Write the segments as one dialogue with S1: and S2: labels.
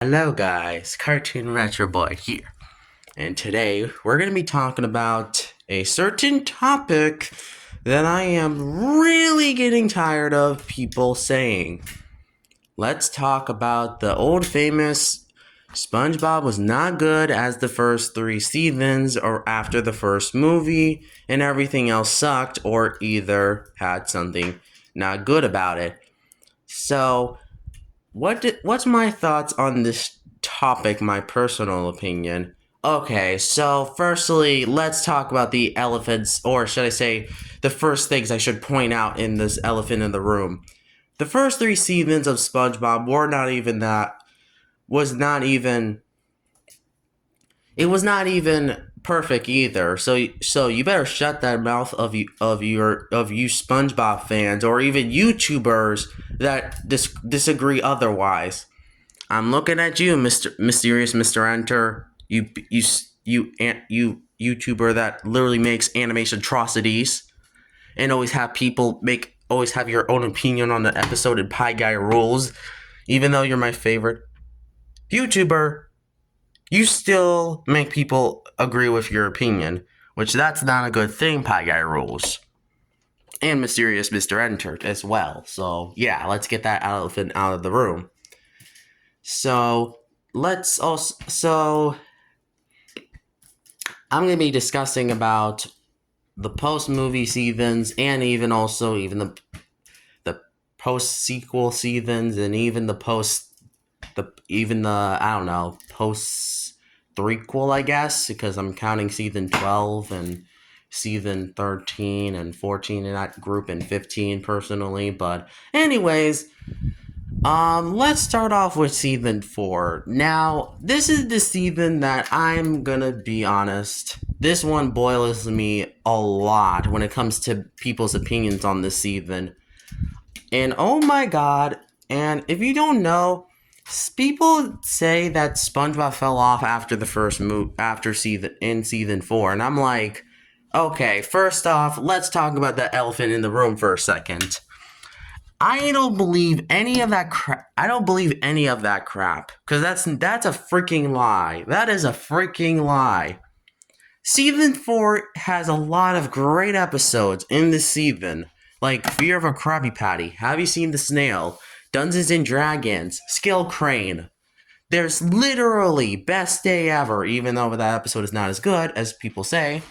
S1: Hello guys, Cartoon Retro Boy here. And today we're going to be talking about a certain topic that I am really getting tired of people saying. Let's talk about the old famous SpongeBob was not good as the first three seasons or after the first movie, and everything else sucked or either had something not good about it. So, what's my thoughts on this topic, my personal opinion? Okay, so firstly, let's talk about the elephants, or should I say, the first things I should point out in this elephant in the room. The first three seasons of SpongeBob were not even that, was not even, it was not even perfect either. So you better shut that mouth of you SpongeBob fans, or even YouTubers that disagree otherwise. I'm looking at you, Mr. Mysterious Mr. Enter. You YouTuber that literally makes animation atrocities and always have your own opinion on the episode and Pie Guy rules. Even though you're my favorite YouTuber, you still make people agree with your opinion, which that's not a good thing, Pie Guy rules. And Mysterious Mr. Enter as well. So yeah, let's get that elephant out of the room. So I'm going to be discussing about the post movie seasons and even the post sequel seasons and even the I don't know, post threequel, I guess, because I'm counting season 12 and season 13 and 14 in that group and 15 personally. But anyways, let's start off with season 4. Now, this is the season that I'm gonna be honest. This one boils me a lot when it comes to people's opinions on this season. And oh my god, and if you don't know, people say that SpongeBob fell off after the first season 4, and I'm like, okay, first off, let's talk about the elephant in the room for a second. I don't believe any of that crap. I don't believe any of that crap. Because that's a freaking lie. That is a freaking lie. Season 4 has a lot of great episodes in this season. Like Fear of a Krabby Patty, Have You Seen the Snail, Dungeons and Dragons, Skill Crane. There's literally best day ever, even though that episode is not as good as people say.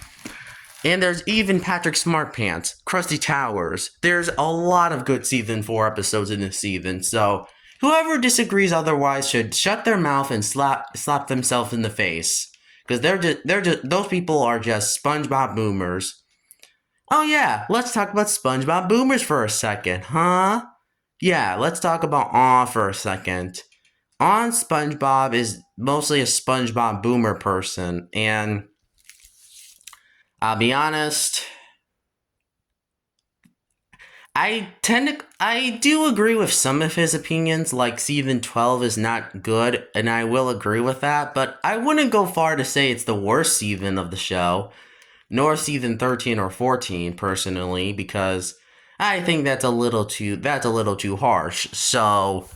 S1: And there's even Patrick Smartpants, Krusty Towers. There's a lot of good season 4 episodes in this season, so whoever disagrees otherwise should shut their mouth and slap themselves in the face. Because those people are just SpongeBob boomers. Oh yeah, let's talk about SpongeBob boomers for a second, huh? Yeah, let's talk about Aw for a second. On SpongeBob is mostly a SpongeBob boomer person, and I'll be honest, I do agree with some of his opinions, like season 12 is not good, and I will agree with that, but I wouldn't go far to say it's the worst season of the show, nor season 13 or 14 personally, because I think that's a little too harsh. So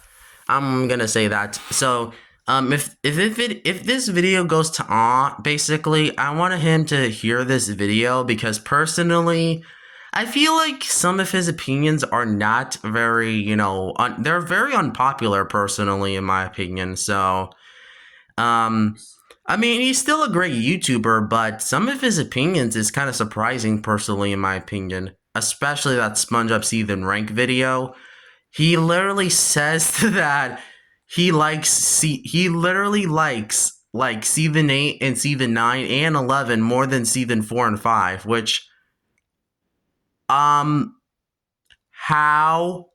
S1: I'm gonna say that. So if this video goes to basically, I want him to hear this video because personally, I feel like some of his opinions are not very, they're very unpopular personally, in my opinion. So, I mean, he's still a great YouTuber, but some of his opinions is kind of surprising personally, in my opinion. Especially that SpongeBob season rank video. He literally says that he literally likes like season 8 and season 9 and 11 more than season 4 and 5, which um how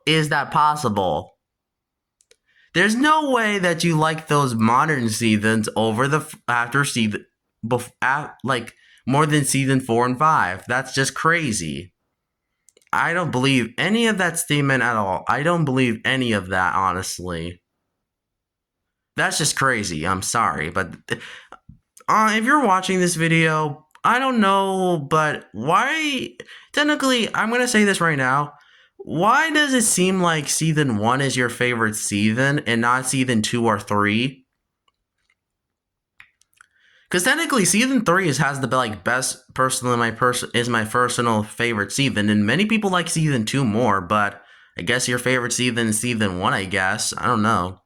S1: is that possible? There's no way that you like those modern seasons over the after season like more than season 4 and 5. That's just crazy. I don't believe any of that statement at all. I don't believe any of that, honestly. That's just crazy. I'm sorry, but if you're watching this video, I don't know, but why? Technically, I'm gonna say this right now. Why does it seem like season 1 is your favorite season and not season 2 or 3? Because technically, season 3 has the like best personal is my personal favorite season, and many people like season 2 more. But I guess your favorite season is season 1. I guess I don't know.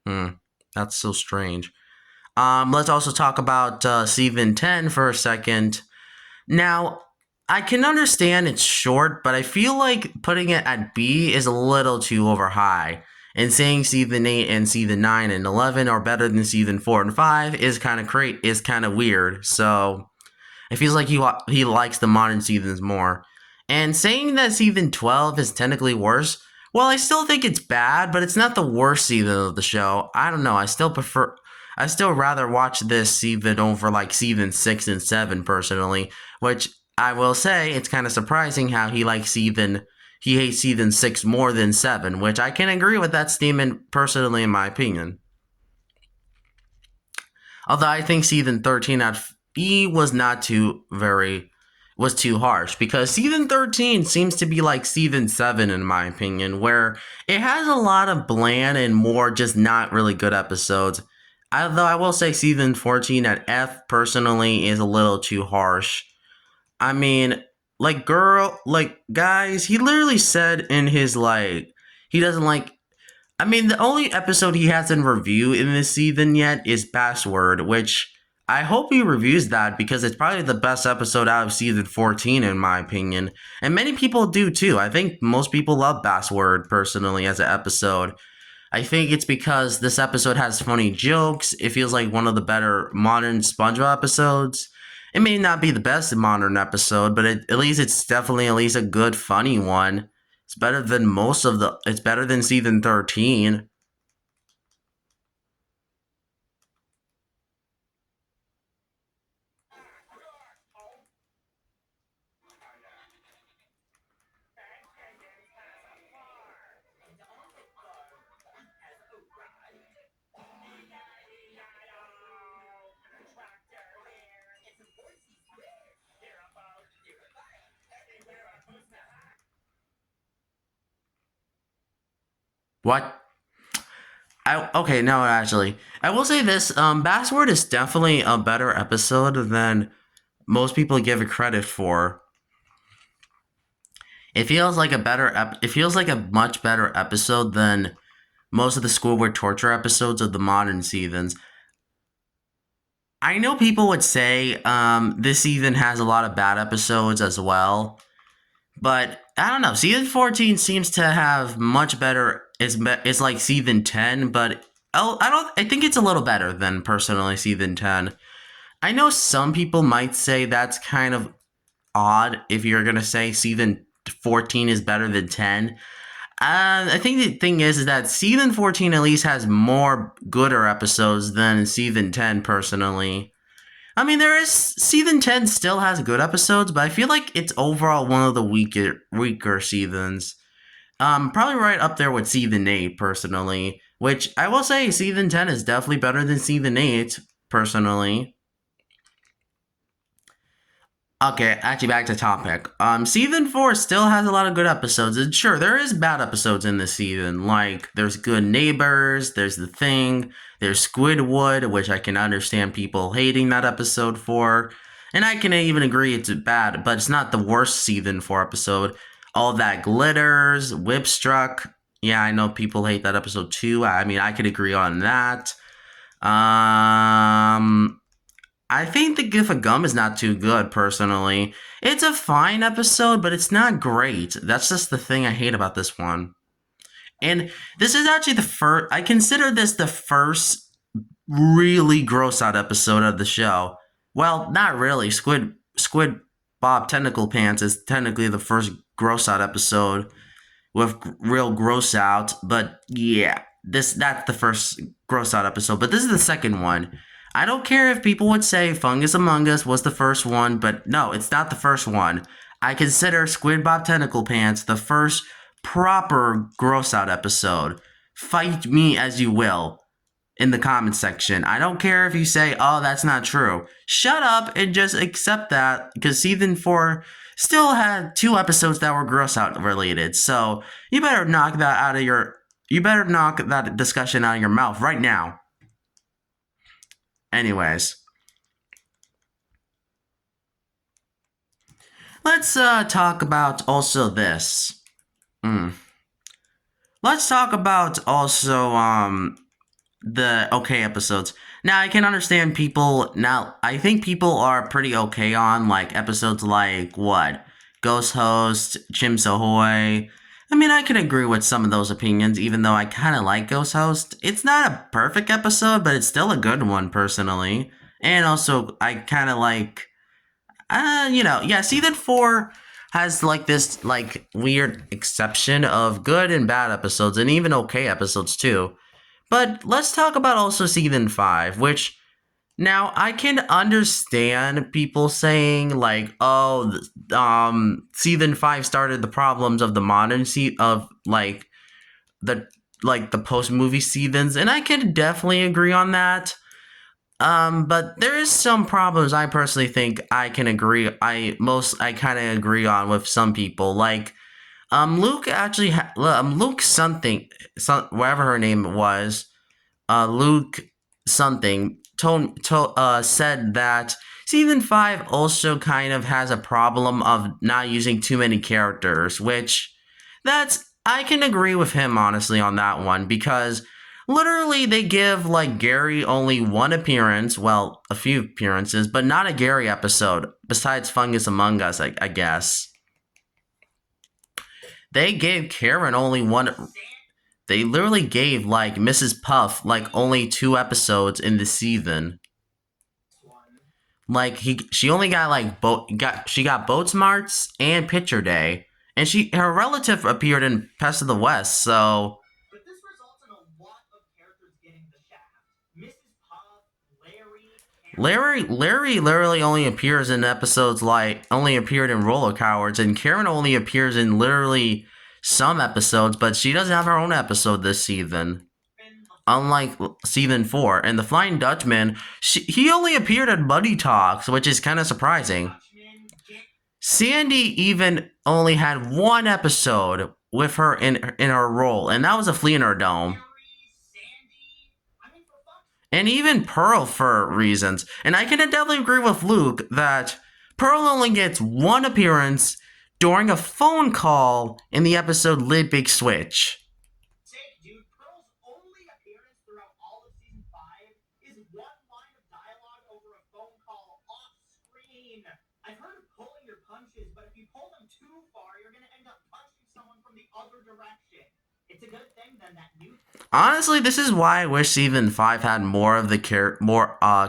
S1: Hmm, that's so strange. Let's also talk about season 10 for a second. Now, I can understand it's short, but I feel like putting it at B is a little too over high. And saying season 8 and season 9 and 11 are better than season 4 and 5 is kind of weird. So, it feels like he likes the modern seasons more. And saying that season 12 is technically worse, well, I still think it's bad, but it's not the worst season of the show. I don't know. I still rather watch this season over like season 6 and 7 personally, which I will say it's kind of surprising how he hates season 6 more than 7, which I can agree with that statement personally in my opinion. Although I think season 13 at E was too harsh because season 13 seems to be like season 7 in my opinion, where it has a lot of bland and more just not really good episodes. Although I will say season 14 at F personally is a little too harsh. I mean, like guys, he literally said in his like he doesn't like I mean, the only episode he has in review in this season yet is Password, which I hope he reviews that because it's probably the best episode out of season 14, in my opinion. And many people do too. I think most people love Password personally as an episode. I think it's because this episode has funny jokes. It feels like one of the better modern SpongeBob episodes. It may not be the best modern episode, but at least it's definitely at least a good funny one. It's better than season 13. What? Okay, no, actually, I will say this. Password is definitely a better episode than most people give it credit for. It feels like a much better episode than most of the schoolwork torture episodes of the modern seasons. I know people would say this season has a lot of bad episodes as well, but I don't know. Season 14 seems to have much better. It's like season 10, but I don't. I think it's a little better than personally season 10. I know some people might say that's kind of odd if you're gonna say season 14 is better than 10. I think the thing is that season 14 at least has more gooder episodes than season 10 personally. I mean, there is season 10 still has good episodes, but I feel like it's overall one of the weaker seasons. Probably right up there with season 8 personally, which I will say season 10 is definitely better than season 8 personally. Okay, actually back to topic. Season 4 still has a lot of good episodes. And sure, there is bad episodes in this season. Like there's Good Neighbors, there's The Thing, there's Squidward, which I can understand people hating that episode for. And I can even agree it's bad, but it's not the worst season 4 episode. All That Glitters, Whipstruck. Yeah, I know people hate that episode too. I mean, I could agree on that. Um I think The Gift of Gum is not too good, personally. It's a fine episode, but it's not great. That's just the thing I hate about this one. And this is actually the first, I consider this the first really gross out episode of the show. Well, not really. Squid Bob Tentacle Pants is technically the first gross out episode with real gross out, but yeah, that's the first gross out episode, but this is the second one. I don't care if people would say Fungus Among Us was the first one, but no, it's not the first one. I consider Squid Bob Tentacle Pants the first proper gross out episode. Fight me as you will in the comment section. I don't care if you say, oh, that's not true. Shut up and just accept that because season 4 still had 2 episodes that were gross out related. So you better knock that out of your. You better knock that discussion out of your mouth right now. Anyways, let's talk about also this. Mm. Let's talk about also the okay episodes. Now I can understand people. Now I think people are pretty okay on like episodes like what Ghost Host, Chimps Ahoy. I mean, I can agree with some of those opinions, even though I kind of like Ghost Host. It's not a perfect episode, but it's still a good one personally. And also, I kind of like, yeah, season 4 has like this like weird exception of good and bad episodes, and even okay episodes too. But let's talk about also season 5, which now I can understand people saying like, oh, season 5 started the problems of the modern of the the post movie seasons, and I can definitely agree on that. But there is some problems I personally think I can agree. I kind of agree on with some people. Like, Luke actually, Luke something, whatever her name was, Luke something said that season 5 also kind of has a problem of not using too many characters, which that's I can agree with him honestly on that one because literally they give like Gary only one appearance, well, a few appearances, but not a Gary episode besides Fungus Among Us, I guess. They gave Karen only one. They literally gave like Mrs. Puff like only 2 episodes in the season. Like she only got like she got Boat Smarts and Picture Day, and her relative appeared in Pest of the West. So but this results in a lot of characters getting the shaft. Mrs. Puff, Larry literally only appears in episodes like only appeared in Roller Cowards, and Karen only appears in literally some episodes, but she doesn't have her own episode this season. Unlike season 4, and the Flying Dutchman, he only appeared in Money Talks, which is kind of surprising. Sandy even only had 1 episode with her in her role, and that was a flea in her dome. And even Pearl for reasons. And I can definitely agree with Luke that Pearl only gets 1 appearance during a phone call in the episode Lid Big Switch. Honestly, this is why I wish season 5 had more of the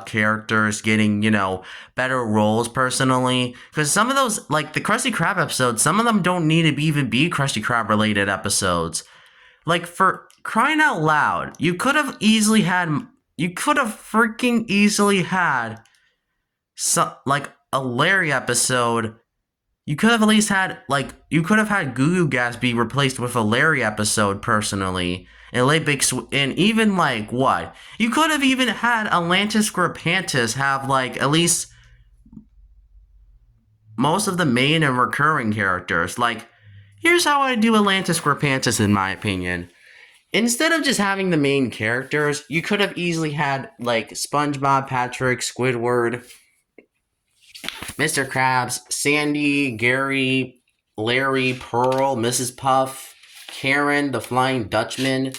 S1: characters getting, better roles personally. Because some of those, like the Krusty Krab episodes, some of them don't need to even be Krusty Krab related episodes. Like, for crying out loud, you could have freaking easily had like a Larry episode. You could have at least had, you could have had Goo Goo Gas be replaced with a Larry episode, personally. And even, what? You could have even had Atlantis Scripantis have, at least most of the main and recurring characters. Here's how I do Atlantis Scripantis, in my opinion. Instead of just having the main characters, you could have easily had, Spongebob, Patrick, Squidward, Mr. Krabs, Sandy, Gary, Larry, Pearl, Mrs. Puff, Karen, the Flying Dutchman.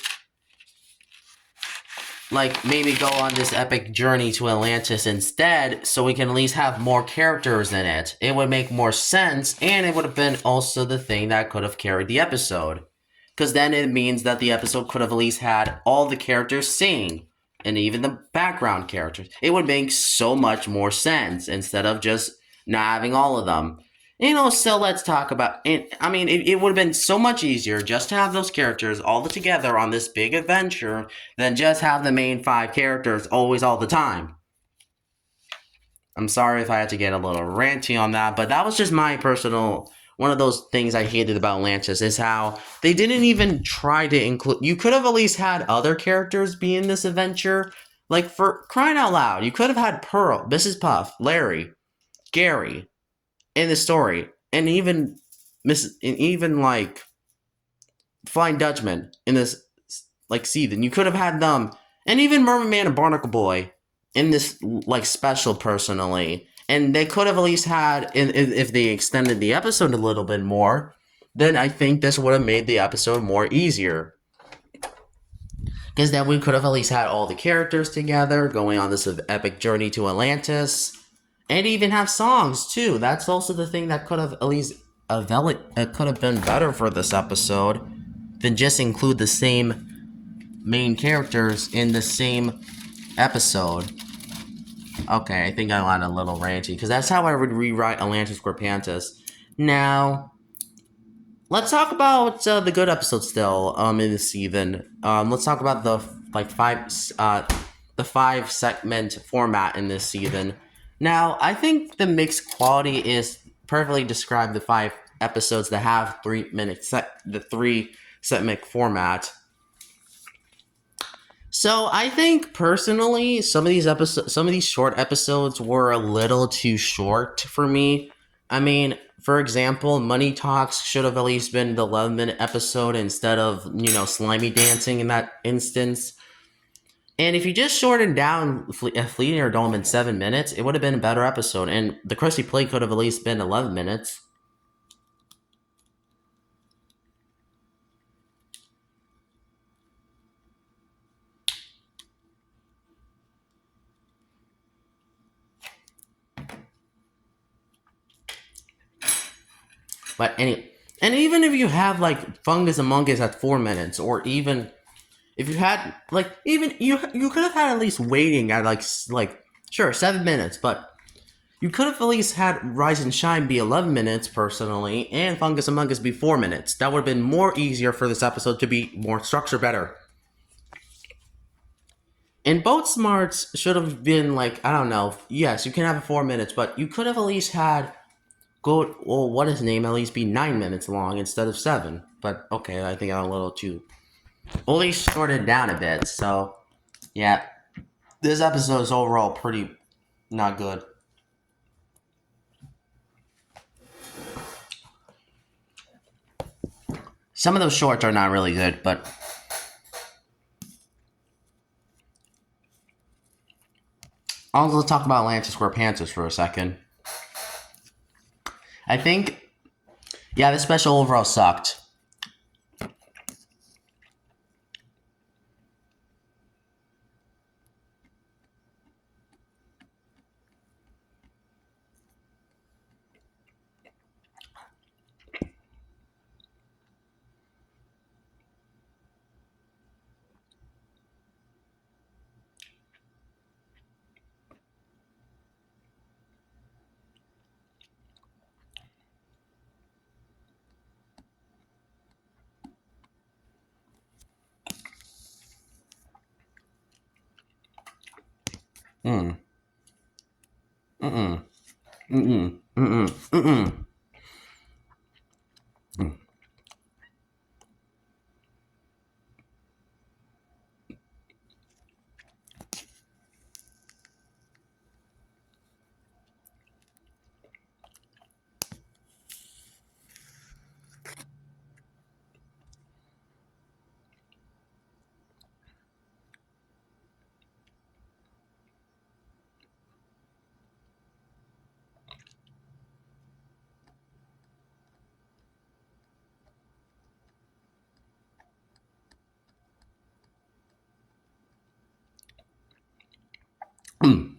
S1: Maybe go on this epic journey to Atlantis instead, so we can at least have more characters in it. It would make more sense, and it would have been also the thing that could have carried the episode. Because then it means that the episode could have at least had all the characters sing, and even the background characters. It would make so much more sense, instead of just not having all of them. So let's talk about it. I mean, it would have been so much easier just to have those characters all together on this big adventure than just have the main 5 characters always all the time. I'm sorry if I had to get a little ranty on that, but that was just my personal... One of those things I hated about Atlantis is how they didn't even try to include... You could have at least had other characters be in this adventure. For crying out loud, you could have had Pearl, Mrs. Puff, Larry, Gary in the story. and even like Flying Dutchman in this like season. You could have had them, and even Merman Man and Barnacle Boy in this like special personally, and they could have at least had if they extended the episode a little bit more. Then I think this would have made the episode more easier. Because then we could have at least had all the characters together going on this epic journey to Atlantis, and even have songs too. That's also the thing that could have at least it could have been better for this episode than just include the same main characters in the same episode. Okay, I think I went a little ranty because that's how I would rewrite Atlantis Scorpantus. Now, let's talk about the good episodes still in the season. Let's talk about the five segment format in this season. Now, I think the mixed quality is perfectly described the 5 episodes that have 3 minutes the 3 segment format. So I think personally, some of these short episodes were a little too short for me. I mean, for example, Money Talks should have at least been the 11-minute episode instead of, slimy dancing in that instance. And if you just shortened down Fleeting or Dome in 7 minutes, it would have been a better episode. And the Crusty Plate could have at least been 11 minutes. And even if you have like Fungus Among Us at 4 minutes, or even if you had like even you could have had at least waiting at like sure 7 minutes, but you could have at least had Rise and Shine be 11 minutes personally, and Fungus Among Us be 4 minutes. That would have been more easier for this episode to be more structured better. And Boat Smarts should have been like, I don't know, yes, you can have 4 minutes, but you could have at least had what is his name at least be 9 minutes long instead of 7. But okay, I think I'm a little too only shorted down a bit. So yeah, this episode is overall pretty not good. Some of those shorts are not really good, but I'll talk about Atlantis Scorpantus for a second. I think, yeah, this special overall sucked. Mm. Mm-mm. Mm-mm. Mm-mm. Mm-mm. Mm. Mm.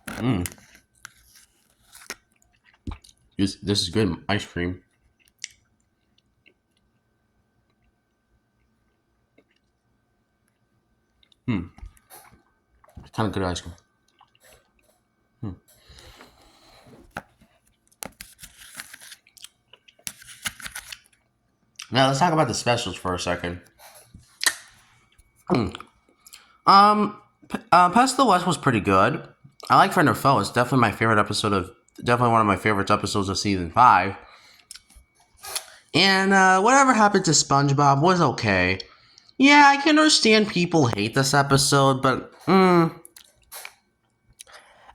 S1: Mm. This is good ice cream. Hmm. Kind of good ice cream. Hmm. Now let's talk about the specials for a second. Hmm. Past the West was pretty good. I like Friend or Foe. It's definitely my favorite definitely one of my favorite episodes of season 5. And whatever happened to Spongebob was okay. Yeah, I can understand people hate this episode, but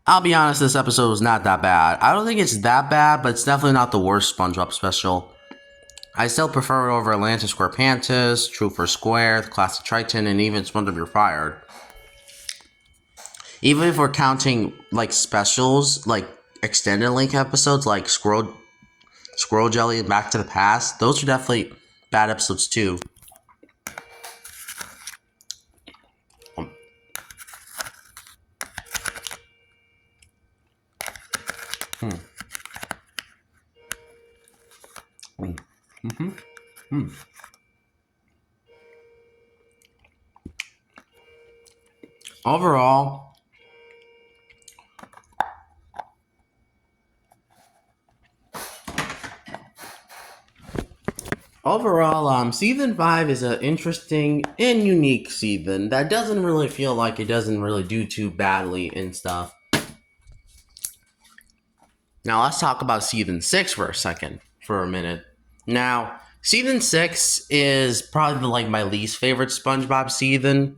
S1: I'll be honest, this episode was not that bad. I don't think it's that bad, but it's definitely not the worst SpongeBob special. I still prefer it over Atlantis Square Pantis, True for Square, the Classic Triton, and even SpongeBob You're Fired. Even if we're counting like specials, like extended link episodes, like Squirrel Jelly and Back to the Past, those are definitely bad episodes too. Overall, season 5 is an interesting and unique season that doesn't really feel like it doesn't really do too badly and stuff. Now let's talk about season 6 for a minute. Now, season 6 is probably like my least favorite SpongeBob season.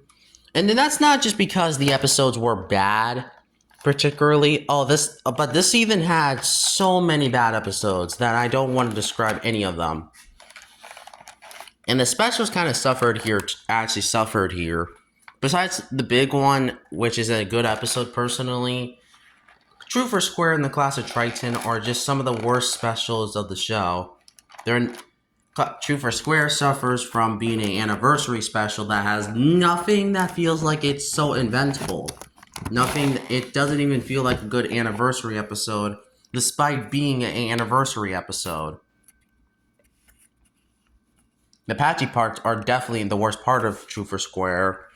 S1: And then that's not just because the episodes were bad, particularly. But this season had so many bad episodes that I don't want to describe any of them. And the specials kind of suffered here. Besides the big one, which is a good episode personally, True for Square and the Class of Triton are just some of the worst specials of the show. True for Square suffers from being an anniversary special that has nothing that feels like it's so inventable. It doesn't even feel like a good anniversary episode, despite being an anniversary episode. The patchy parts are definitely the worst part of True for Square,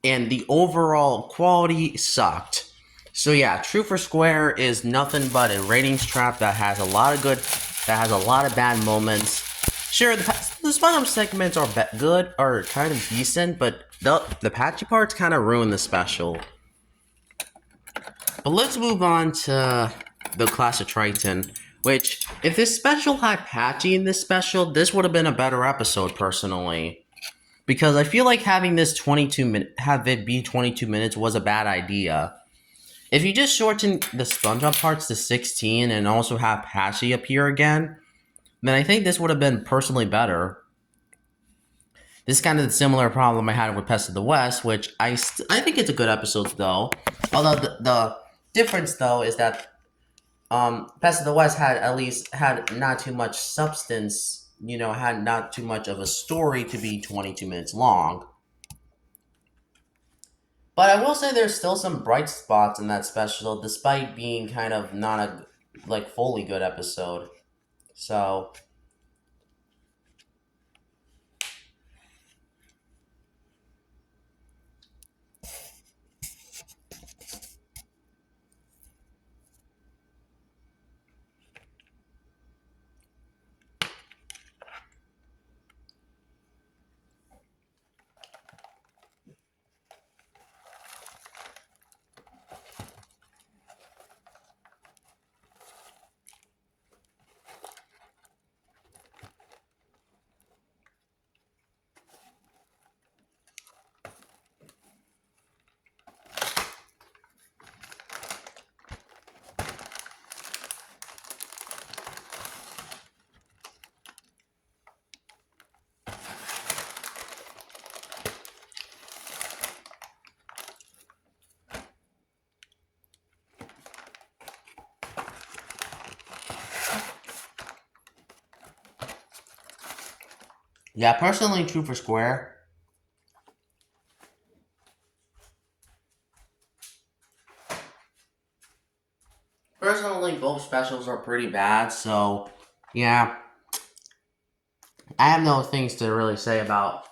S1: and the overall quality sucked. So yeah, True for Square is nothing but a ratings trap that has a lot of bad moments. Sure, the SpongeBob segments are good or kind of decent, but the patchy parts kind of ruin the special. But let's move on to the Class of Triton, which, if this special had Patchy in this special, this would have been a better episode, personally. Because I feel like having this have it be 22 minutes was a bad idea. If you just shorten the SpongeBob parts to 16 and also have Patchy appear again, then I think this would have been personally better. This is kind of the similar problem I had with Pest of the West, which I think it's a good episode though. Although the difference though is that Pest of the West had not too much substance, had not too much of a story to be 22 minutes long. But I will say there's still some bright spots in that special, despite being kind of not a fully good episode. So yeah, personally, True for Square. Personally, both specials are pretty bad, so yeah, I have no things to really say about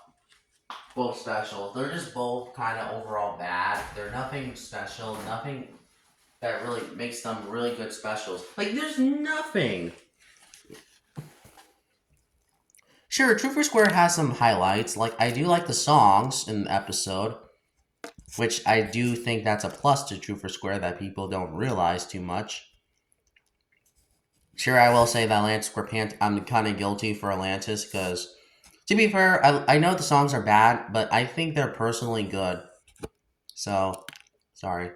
S1: both specials. They're just both kind of overall bad. They're nothing special, nothing that really makes them really good specials. There's nothing. Sure, True for Square has some highlights. I do like the songs in the episode, which I do think that's a plus to True for Square that people don't realize too much. Sure, I will say that Atlantis Square Pant, I'm kind of guilty for Atlantis because, to be fair, I know the songs are bad, but I think they're personally good. So, sorry.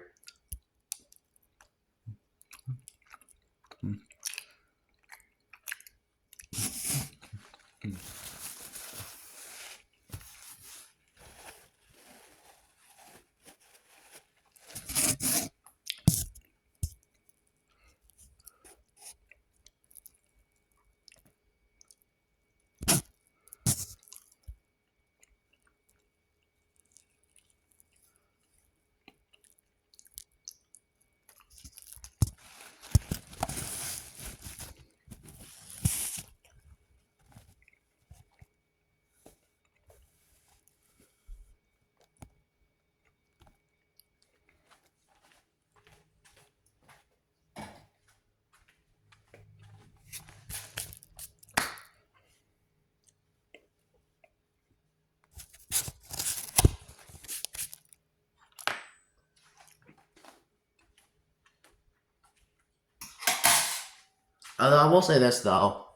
S1: I will say this though.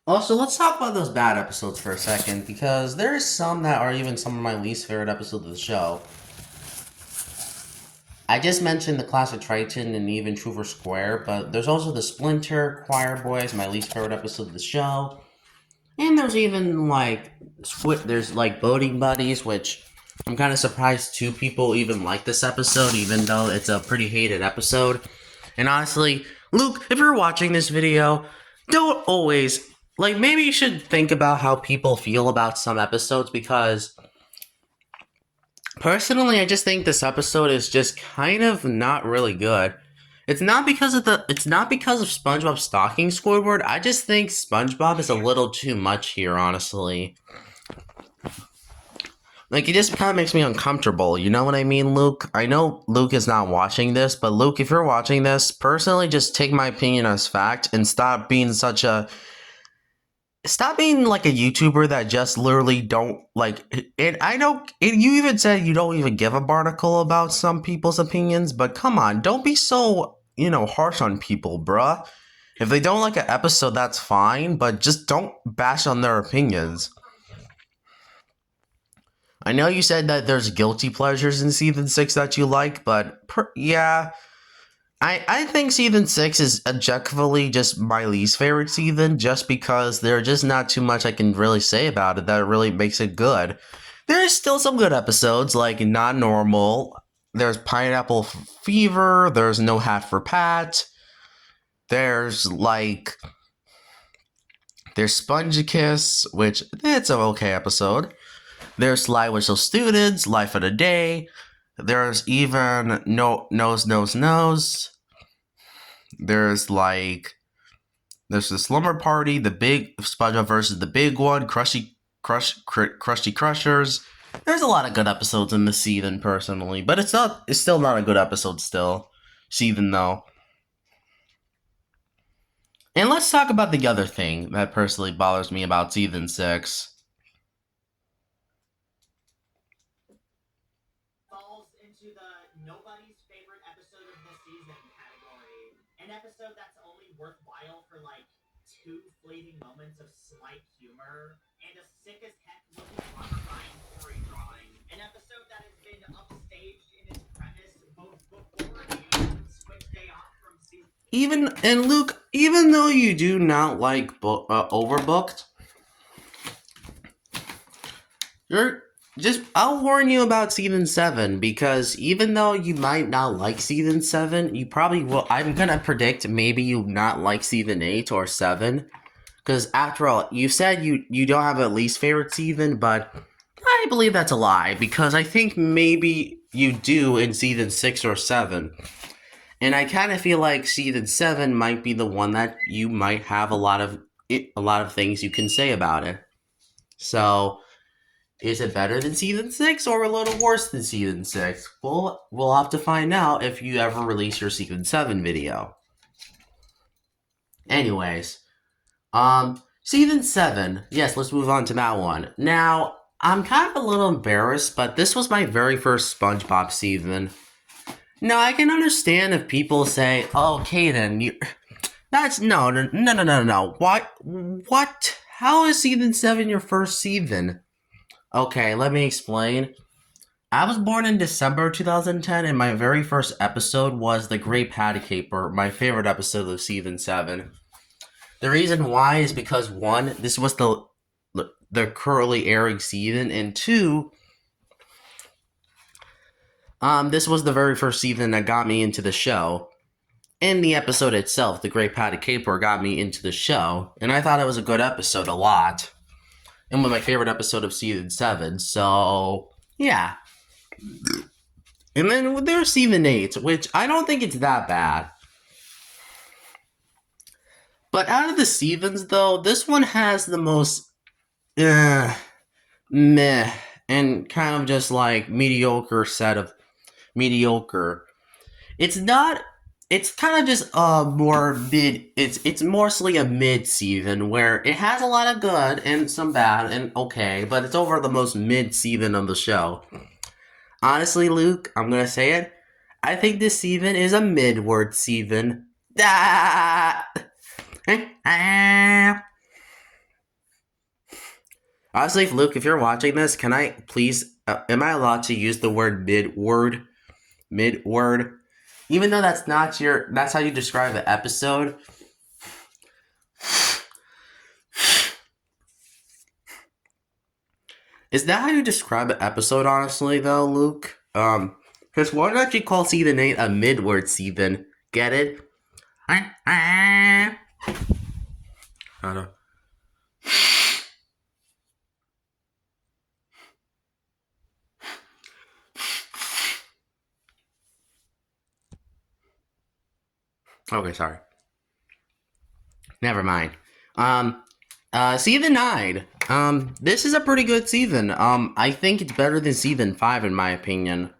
S1: Also, let's talk about those bad episodes for a second, because there is some that are even some of my least favorite episodes of the show. I just mentioned the Classic Triton and even True for Square, but there's also the Splinter, Choir Boys, my least favorite episode of the show. And there's even like there's like Boating Buddies, which I'm kind of surprised two people even like this episode, even though it's a pretty hated episode. And honestly, Luke, if you're watching this video, don't always like maybe you should think about how people feel about some episodes, because personally, I just think this episode is just kind of not really good. It's not because of SpongeBob stalking Squidward. I just think SpongeBob is a little too much here, honestly. Like, it just kind of makes me uncomfortable. You know what I mean, Luke? I know Luke is not watching this, but Luke, if you're watching this, personally, just take my opinion as fact and stop being like a YouTuber that just literally don't like. And I know you even said you don't even give a barnacle about some people's opinions, but come on, don't be so harsh on people, bruh. If they don't like an episode, that's fine, but just don't bash on their opinions. I know you said that there's guilty pleasures in season 6 that you like, but yeah. I think season 6 is objectively just my least favorite season, just because there's just not too much I can really say about it that really makes it good. There's still some good episodes, like Not Normal, there's Pineapple Fever, there's No Hat for Pat, there's Spongy Kiss, which it's an okay episode. There's Sly Whistle Students, Life of the Day. There's even Nose. There's the Slumber Party, the Big SpongeBob versus the Big One, Krusty Crushers. There's a lot of good episodes in this season, personally, but it's still not a good episode season though. And let's talk about the other thing that personally bothers me about season 6. Falls into the nobody's favorite episode of the season category. An episode that's only worthwhile for like 2 fleeting moments of slight humor and a sick as heck looking horrifying story drawing. An episode that has been upstaged in its premise both before and Switch Day Off from season. Luke, even though you do not like Overbooked, I'll warn you about season 7, because even though you might not like season 7, you probably will. I'm gonna predict maybe you not like season 8 or 7, because after all, you said you don't have a least favorite season, but I believe that's a lie, because I think maybe you do in season 6 or 7. And I kind of feel like season 7 might be the one that you might have a lot of things you can say about it. So, is it better than season 6 or a little worse than season 6? Well, we'll have to find out if you ever release your season 7 video. Anyways, season 7. Yes, let's move on to that one. Now, I'm kind of a little embarrassed, but this was my very first SpongeBob season. Now, I can understand if people say, "Oh, Kaden, that's no. What? How is season 7 your first season?" Okay, let me explain. I was born in December 2010, and my very first episode was The Great Patty Caper, my favorite episode of season 7. The reason why is because one, this was the currently airing season, and two, this was the very first season that got me into the show. And the episode itself, The Great Patty Caper, got me into the show, and I thought it was a good episode a lot. And was my favorite episode of season 7, so yeah. And then there's season 8, which I don't think it's that bad. But out of the seasons, though, this one has the most meh and kind of just like mediocre set of mediocre. It's not. It's kind of just more mid. It's mostly a mid season where it has a lot of good and some bad and okay, but it's over the most mid season of the show. Honestly, Luke, I'm gonna say it. I think this season is a midward season. Ah! Honestly, Luke, if you're watching this, can I please? Am I allowed to use the word midward? Midword? Even though that's not your. That's how you describe the episode. Is that how you describe an episode, honestly, though, Luke? Because why don't you call season 8 a midward season? Get it? I don't. Okay, sorry. Never mind. Season 9. This is a pretty good season. I think it's better than season 5 in my opinion.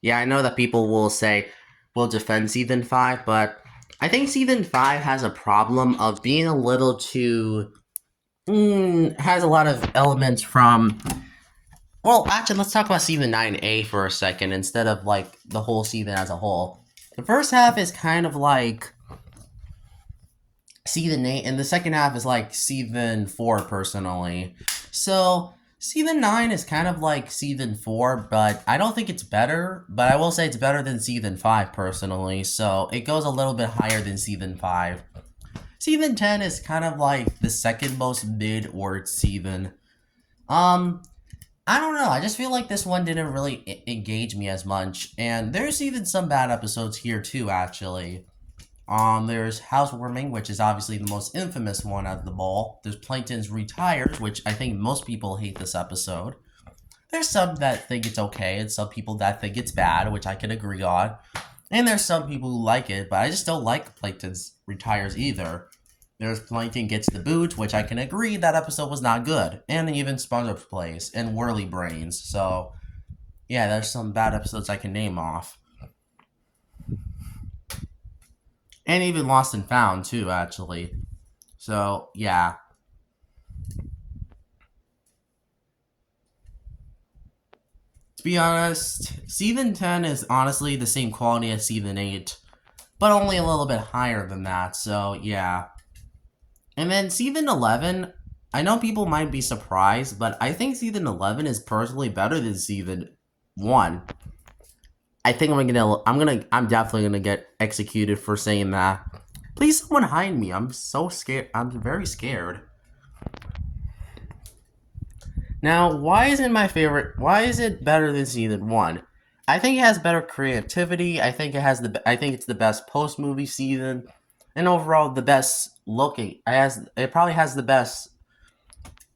S1: Yeah, I know that people will defend season 5, but I think season 5 has a problem of being a little too, has a lot of elements from, well, actually, let's talk about season 9A for a second instead of, like, the whole season as a whole. The first half is kind of like season 8, and the second half is like season 4, personally. So, season 9 is kind of like season 4, but I don't think it's better, but I will say it's better than season 5, personally, so it goes a little bit higher than season 5. Season 10 is kind of like the second most mid-word season. I don't know. I just feel like this one didn't really engage me as much, and there's even some bad episodes here too. Actually, there's Housewarming, which is obviously the most infamous one out of the ball. There's Plankton's Retires, which I think most people hate this episode. There's some that think it's okay, and some people that think it's bad, which I can agree on. And there's some people who like it, but I just don't like Plankton's Retires either. There's Plankton Gets the Boot, which I can agree that episode was not good. And even Spongebob's Place and Whirly Brains. So, yeah, there's some bad episodes I can name off. And even Lost and Found, too, actually. So, yeah. To be honest, season 10 is honestly the same quality as season 8, but only a little bit higher than that, so yeah. And then season 11, I know people might be surprised, but I think season 11 is personally better than season 1. I think I'm definitely gonna get executed for saying that. Please, someone hide me. I'm so scared. I'm very scared. Now, why is it better than season 1? I think it has better creativity. I think it's the best post-movie season, and overall the best looking. It probably has the best.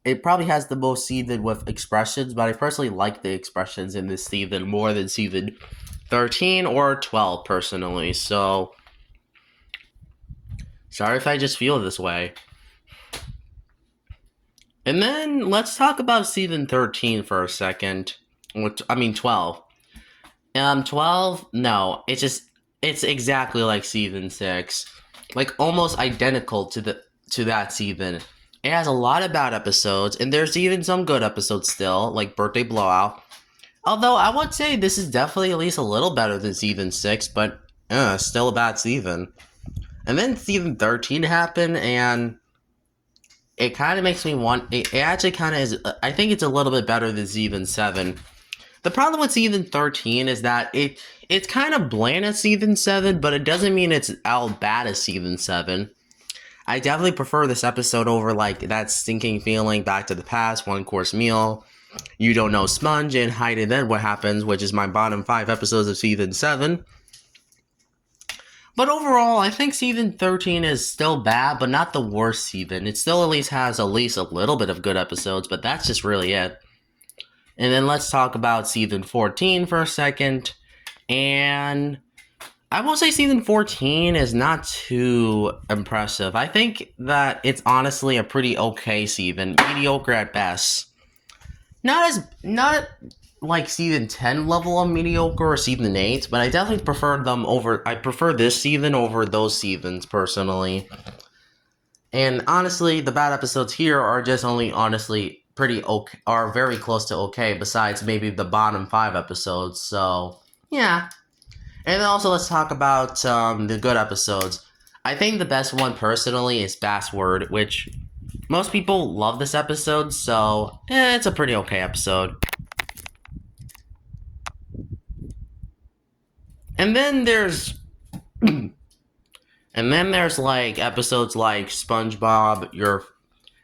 S1: It probably has the most season with expressions, but I personally like the expressions in this season more than season 13 or 12 personally. So, sorry if I just feel this way. And then let's talk about season 13 for a second. 12. 12, no, it's exactly like season 6. Like almost identical to that season. It has a lot of bad episodes, and there's even some good episodes still, like Birthday Blowout. Although I would say this is definitely at least a little better than season 6, but still a bad season. And then season 13 happened, and it kind of makes me want. It actually kind of is. I think it's a little bit better than season 7. The problem with season 13 is that it's kind of bland as season 7, but it doesn't mean it's all bad as season 7. I definitely prefer this episode over like that stinking feeling, Back to the Past, One Course Meal, You Don't Know Sponge, and Hide and Then What Happens, which is my bottom 5 episodes of season 7. But overall, I think season 13 is still bad, but not the worst season. It still at least has a little bit of good episodes, but that's just really it. And then let's talk about season 14 for a second. And I will say season 14 is not too impressive. I think that it's honestly a pretty okay season, mediocre at best. Not like season 10 level of mediocre or season 8, but I definitely I prefer this season over those seasons personally. And honestly, the bad episodes here are just only honestly pretty okay, are very close to okay, besides maybe the bottom 5 episodes, so yeah. And then also let's talk about the good episodes. I think the best one personally is Bassword, which most people love this episode, so it's a pretty okay episode. And then there's like episodes like Spongebob,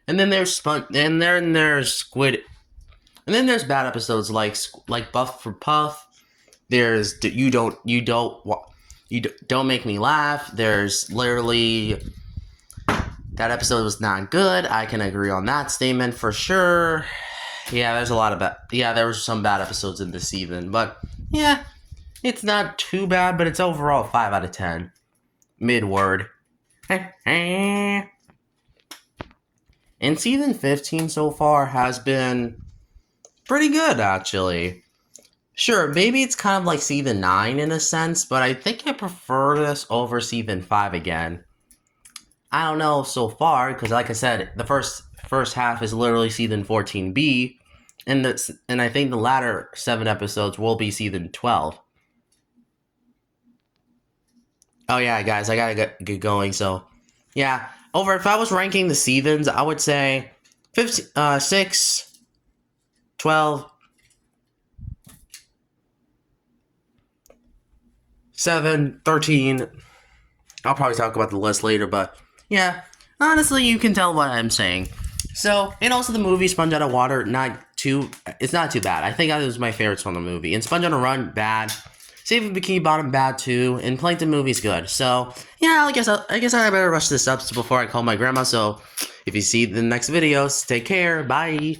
S1: and then there's Squid, and then there's bad episodes like Buff for Puff. There's you don't make me laugh. There's literally that episode was not good. I can agree on that statement for sure. Yeah, there were some bad episodes in this season, but yeah, it's not too bad. But it's overall 5 out of 10. Mid-word. And season 15 so far has been pretty good, actually. Sure, maybe it's kind of like season 9 in a sense, but I think I prefer this over season 5 again. I don't know so far, because like I said, the first half is literally season 14B, and I think the latter 7 episodes will be season 12. Oh yeah, guys, I gotta get going, so yeah. If I was ranking the seasons, I would say 6, 12, 7, 13. I'll probably talk about the list later, but yeah, honestly, you can tell what I'm saying. So, and also the movie Sponge Out of Water, it's not too bad. I think that was my favorites from the movie. And Sponge on a Run, bad. Save a Bikini Bottom, bad too. And Plankton movie's good. So, yeah, I guess I better rush this up before I call my grandma. So, if you see the next videos, take care. Bye.